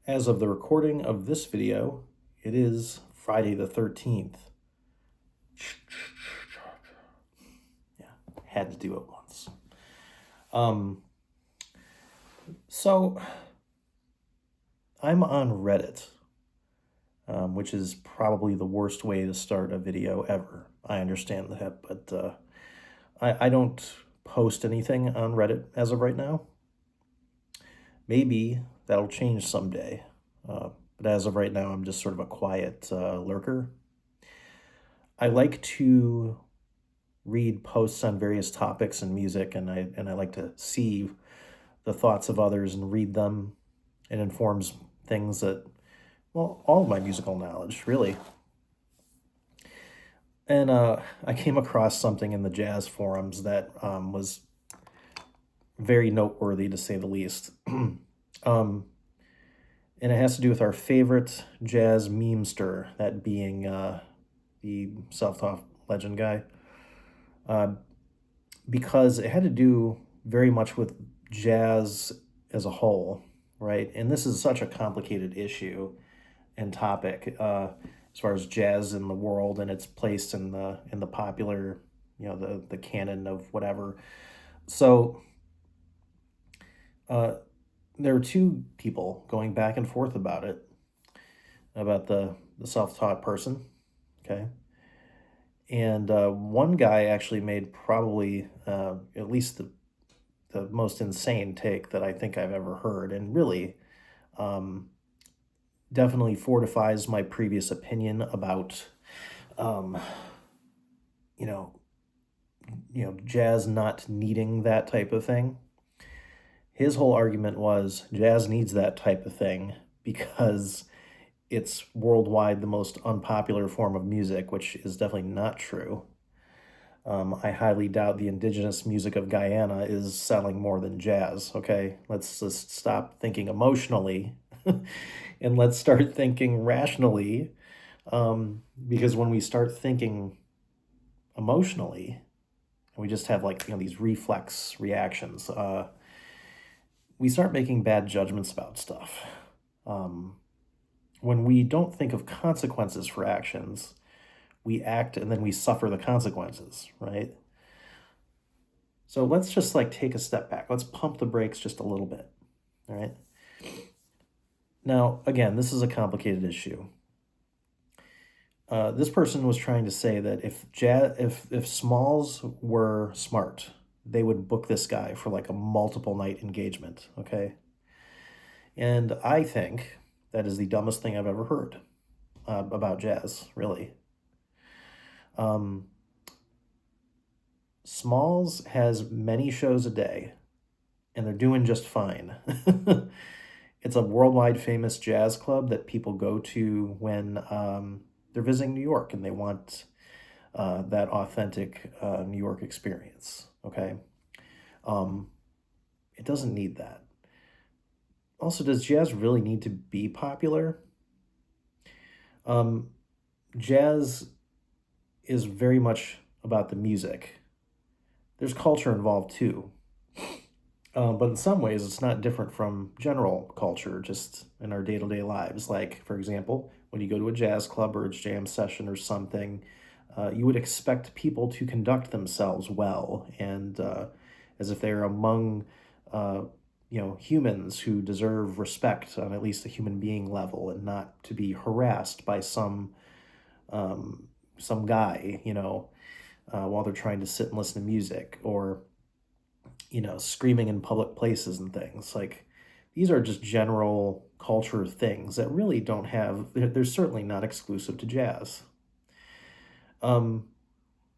As of the recording of this video, it is Friday the 13th. Yeah, had to do it once. So I'm on Reddit, which is probably the worst way to start a video ever. I understand that, but I don't post anything on Reddit as of right now. Maybe that'll change someday. But as of right now, I'm just sort of a quiet lurker. I like to read posts on various topics and music, and I like to see the thoughts of others and read them. It informs things that, well, all of my musical knowledge, really. And I came across something in the jazz forums that was very noteworthy, to say the least. um, and it has to do with our favorite jazz memester, that being the self-taught legend guy. Because it had to do very much with jazz as a whole, right? And this is such a complicated issue and topic as far as jazz in the world and its place in the popular, the canon of whatever. So there were two people going back and forth about it, about the self-taught person, okay? And one guy actually made probably at least the most insane take that I think I've ever heard, and really um, definitely fortifies my previous opinion about, um, you know, jazz not needing that type of thing. His whole argument was jazz needs that type of thing because it's worldwide the most unpopular form of music, which is definitely not true. I highly doubt the indigenous music of Guyana is selling more than jazz, okay? Let's just stop thinking emotionally and let's start thinking rationally. Because when we start thinking emotionally, and we just have these reflex reactions, we start making bad judgments about stuff. When we don't think of consequences for actions, we act and then we suffer the consequences, right? So let's just take a step back. Let's pump the brakes just a little bit, all right? Now, again, this is a complicated issue. This person was trying to say that if Smalls were smart, they would book this guy for a multiple night engagement, okay? And I think that is the dumbest thing I've ever heard about jazz, really. Smalls has many shows a day, and they're doing just fine. It's a worldwide famous jazz club that people go to when they're visiting New York and they want that authentic New York experience, okay? It doesn't need that. Also, does jazz really need to be popular? Jazz is very much about the music. There's culture involved too. But in some ways, it's not different from general culture, just in our day-to-day lives. Like, for example, when you go to a jazz club or a jam session or something, you would expect people to conduct themselves well and as if they're among, humans who deserve respect on at least a human being level, and not to be harassed by some guy, while they're trying to sit and listen to music, or screaming in public places and things. These are just general culture things that really don't have, they're certainly not exclusive to jazz.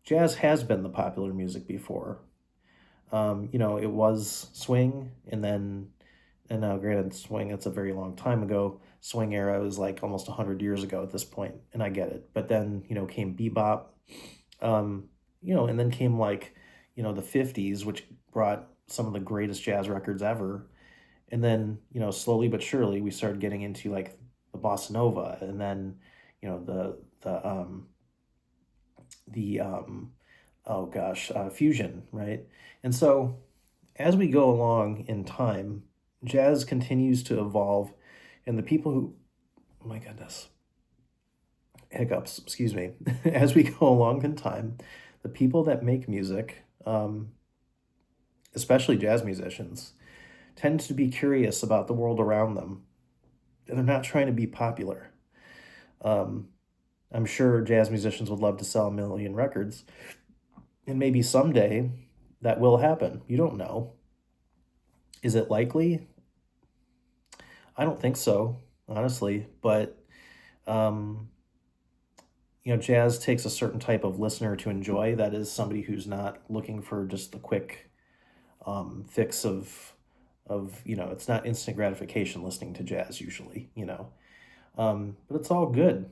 Jazz has been the popular music before. It was swing, and now granted, swing, it's a very long time ago. Swing era was almost 100 years ago at this point, and I get it. But then, came bebop, and then came the 50s, which brought some of the greatest jazz records ever. And then, slowly but surely, we started getting into the bossa nova, and then, the oh gosh, fusion, right? And so as we go along in time, jazz continues to evolve And the people who, oh my goodness, hiccups, excuse me, as we go along in time, the people that make music, especially jazz musicians, tend to be curious about the world around them. They're not trying to be popular. Um, I'm sure jazz musicians would love to sell 1 million records, and maybe someday that will happen. You don't know. Is it likely? I don't think so, honestly. But um, jazz takes a certain type of listener to enjoy. That is somebody who's not looking for just the quick fix of it's not instant gratification listening to jazz usually. But it's all good.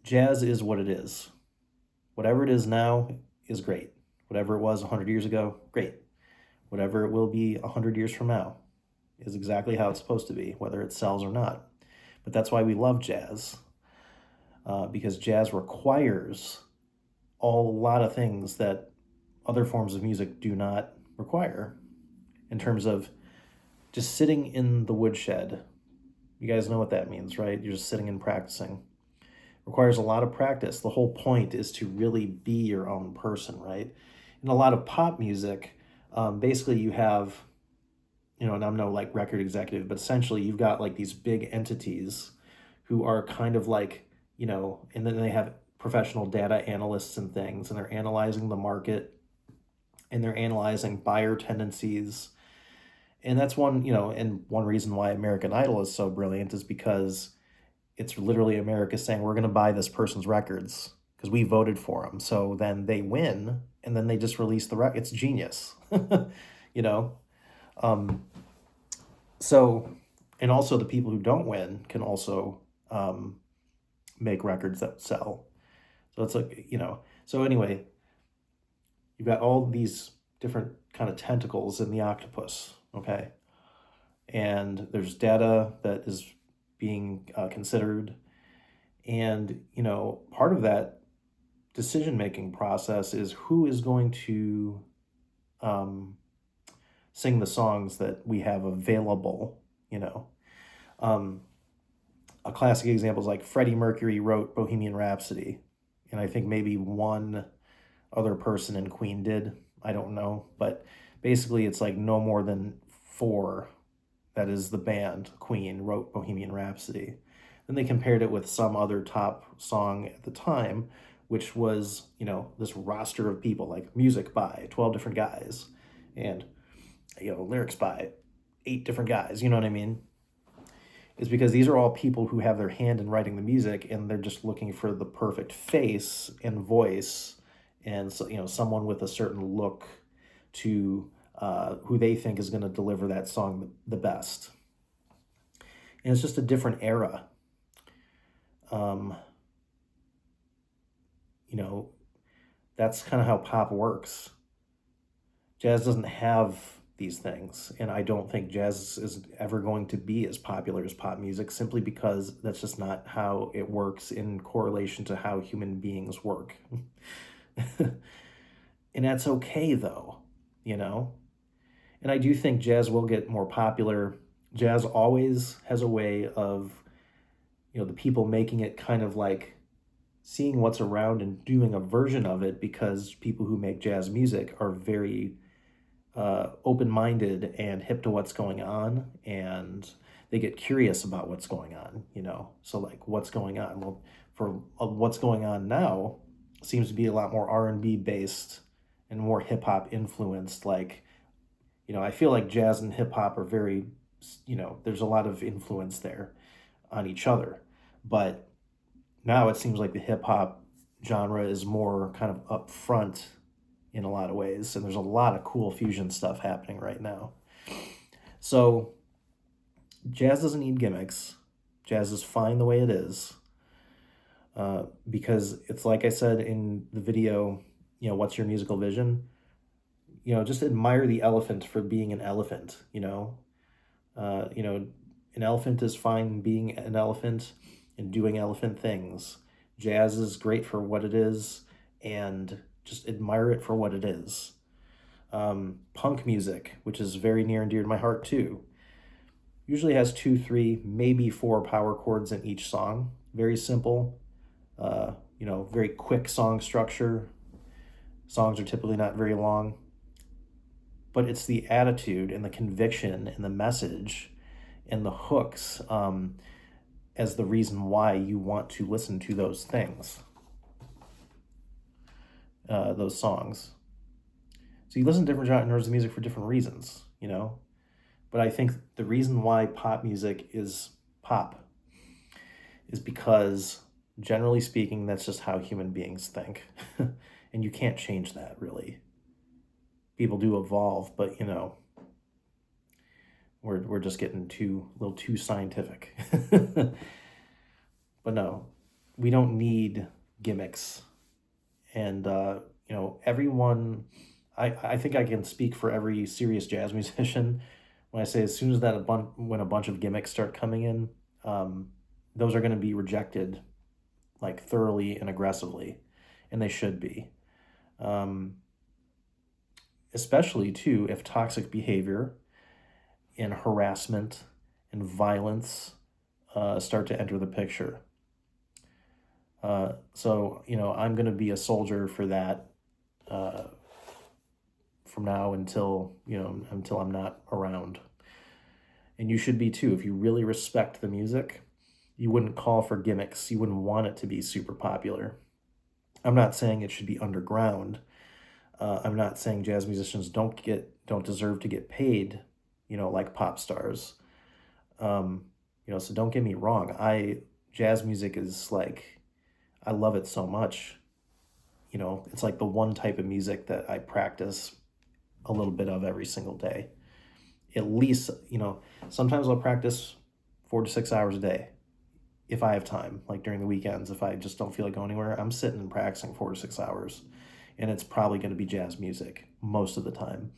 Jazz is what it is. Whatever it is now is great. Whatever it was 100 years ago, great. Whatever it will be 100 years from now is exactly how it's supposed to be, whether it sells or not. But that's why we love jazz, because jazz requires a lot of things that other forms of music do not require, in terms of just sitting in the woodshed. You guys know what that means, right? You're just sitting and practicing. Requires a lot of practice. The whole point is to really be your own person, right? In a lot of pop music, basically you have, and I'm no like record executive, but essentially you've got like these big entities who are kind of like, and then they have professional data analysts and things, and they're analyzing the market, and they're analyzing buyer tendencies. And that's one reason why American Idol is so brilliant is because it's literally America saying, we're going to buy this person's records because we voted for them. So then they win, and then they just release the record. It's genius, you know? Um, so, and also the people who don't win can also make records that sell. So it's like. So anyway, you've got all these different kind of tentacles in the octopus, okay? And there's data that is being considered. And, part of that decision-making process is who is going to sing the songs that we have available. A classic example is like Freddie Mercury wrote Bohemian Rhapsody, and I think maybe one other person in Queen did. I don't know. But basically, it's like no more than four, that is the band, Queen, wrote Bohemian Rhapsody. Then they compared it with some other top song at the time, which was, this roster of people, like music by 12 different guys, and, lyrics by 8 different guys, you know what I mean? Is because these are all people who have their hand in writing the music, and they're just looking for the perfect face and voice, and so, someone with a certain look to who they think is going to deliver that song the best. And it's just a different era. That's kind of how pop works. Jazz doesn't have these things, and I don't think jazz is ever going to be as popular as pop music, simply because that's just not how it works in correlation to how human beings work. And that's okay, though. And I do think jazz will get more popular. Jazz always has a way of, the people making it kind of like seeing what's around and doing a version of it, because people who make jazz music are very open-minded and hip to what's going on, and they get curious about what's going on. So like, what's going on? Well, for what's going on now seems to be a lot more R&B based and more hip-hop influenced. Like, I feel like jazz and hip-hop are very, there's a lot of influence there on each other. But now it seems like the hip-hop genre is more kind of upfront in a lot of ways, and there's a lot of cool fusion stuff happening right now. So jazz doesn't need gimmicks. Jazz is fine the way it is, because it's like I said in the video, what's your musical vision? Just admire the elephant for being an elephant. An elephant is fine being an elephant and doing elephant things. Jazz is great for what it is, and just admire it for what it is. Punk music, which is very near and dear to my heart too, usually has 2, 3, maybe 4 power chords in each song. Very simple, very quick song structure. Songs are typically not very long, but it's the attitude and the conviction and the message and the hooks as the reason why you want to listen to those things, those songs. So you listen to different genres of music for different reasons, But I think the reason why pop music is pop is because, generally speaking, that's just how human beings think. And you can't change that, really. People do evolve, but, we're just getting a little too scientific. But no, we don't need gimmicks. And, everyone, I think I can speak for every serious jazz musician when I say as soon as when a bunch of gimmicks start coming in, those are going to be rejected like thoroughly and aggressively, and they should be. Especially too if toxic behavior and harassment and violence start to enter the picture. So I'm going to be a soldier for that from now until I'm not around. And you should be too. If you really respect the music, you wouldn't call for gimmicks. You wouldn't want it to be super popular. I'm not saying it should be underground. I'm not saying jazz musicians don't deserve to get paid, like pop stars. So don't get me wrong. Jazz music is like, I love it so much. It's like the one type of music that I practice a little bit of every single day. At least, sometimes I'll practice 4 to 6 hours a day if I have time, like during the weekends. If I just don't feel like going anywhere, I'm sitting and practicing 4 to 6 hours, and it's probably going to be jazz music most of the time.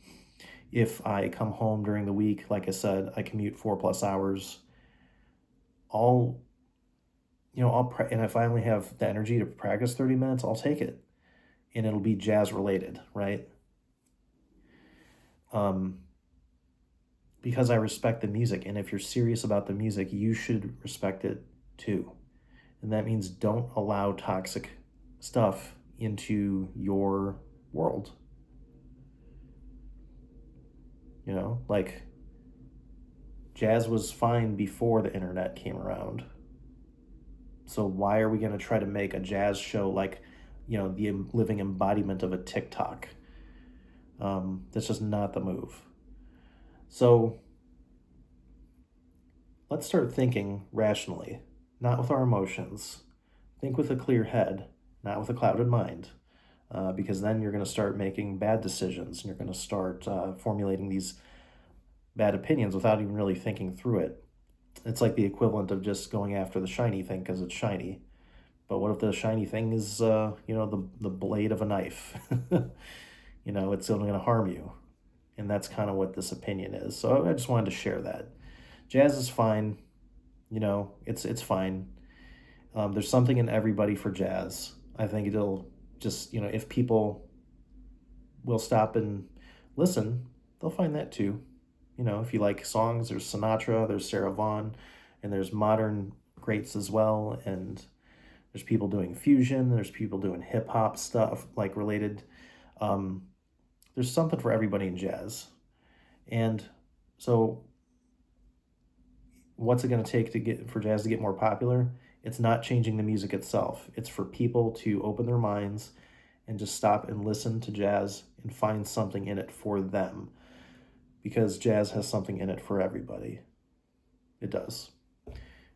If I come home during the week, like I said, I commute 4+ hours, and if I only have the energy to practice 30 minutes, I'll take it, and it'll be jazz related, right? Because I respect the music, and if you're serious about the music, you should respect it too. And that means don't allow toxic stuff into your world. Like jazz was fine before the internet came around. So why are we going to try to make a jazz show like, the living embodiment of a TikTok? That's just not the move. So let's start thinking rationally, not with our emotions. Think with a clear head, not with a clouded mind, because then you're going to start making bad decisions, and you're going to start formulating these bad opinions without even really thinking through it. It's like the equivalent of just going after the shiny thing because it's shiny. But what if the shiny thing is, the blade of a knife? It's only going to harm you. And that's kind of what this opinion is. So I just wanted to share that. Jazz is fine. It's fine. There's something in everybody for jazz. I think it'll just, if people will stop and listen, they'll find that too. If you like songs, there's Sinatra, there's Sarah Vaughan, and there's modern greats as well. And there's people doing fusion, there's people doing hip hop stuff like related. There's something for everybody in jazz. And so what's it going to take for jazz to get more popular? It's not changing the music itself. It's for people to open their minds and just stop and listen to jazz and find something in it for them. Because jazz has something in it for everybody. It does.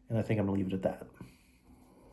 And I think I'm going to leave it at that.